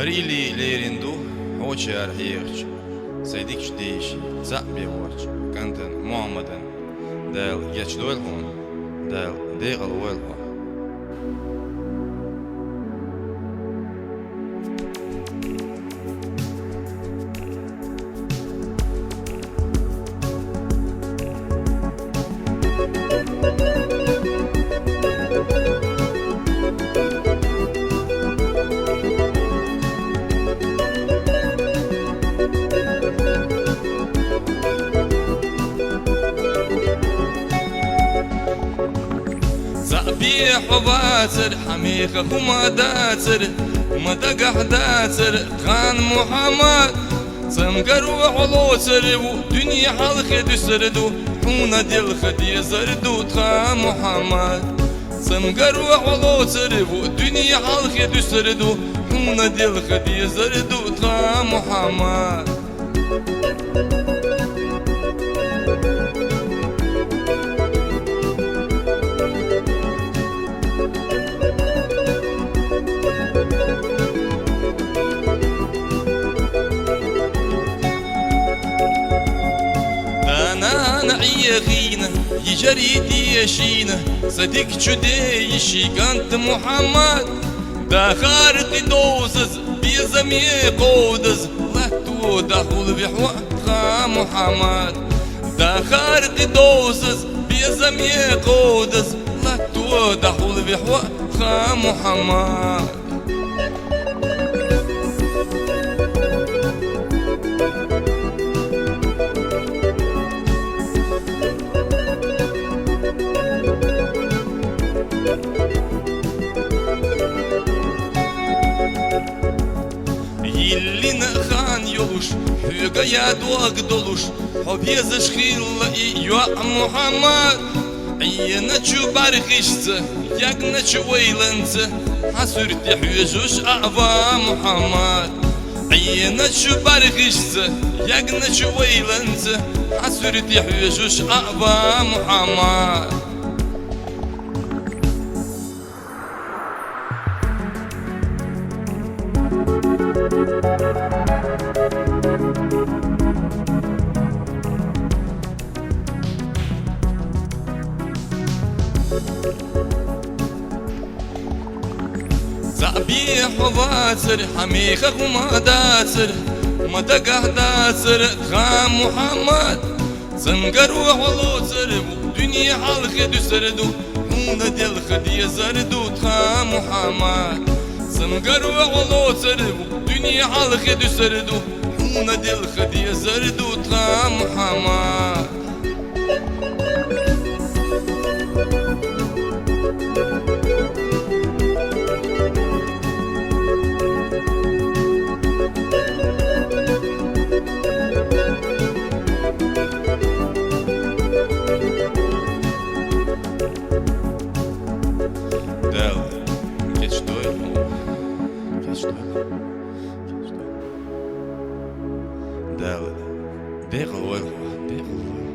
Barili lerindu, hoće arhivč, saydik değişi, zabi varç, kanten Muhammeden, del geç doylhun, del degal oylhun. بيح وباتر حميقة وما داتر وما دقح داتر خان محمد سمقر وعلوتر ودنيا حلق دسردو حونا دل خدي زردو خان محمد سمقر وعلوتر ودنيا حلق دسردو حونا دل خدي زردو خان محمد نعيخينا يجري ديشينا صديق جديشي كانت محمد دا خارق دوزز بيزمي قودز لا تودخل بحوقها محمد دا خارق دوزز بيزمي قودز لا تودخل بحوقها محمد Yillin xan yoluş, hügaya doğak doluş Hobiyazı şkilla i yuak Muhammad Iyana çu barıkıştı, yagna çu veylansı Hasürti hüzuş ava Muhammad Iyana çu barıkıştı, yagna çu veylansı Hasürti hüzuş ava Muhammad صعبيح وباتر حميخة وما داتر وما دقح داتر خام محمد سنقر وعلوتر ودنيا حلق دسردو حونا دل خدي زردو خام محمد سنقر وعلوتر ودنيا حلق دسردو حونا دل خدي زردو خام محمد Del, degal oylhun, degal oylhun.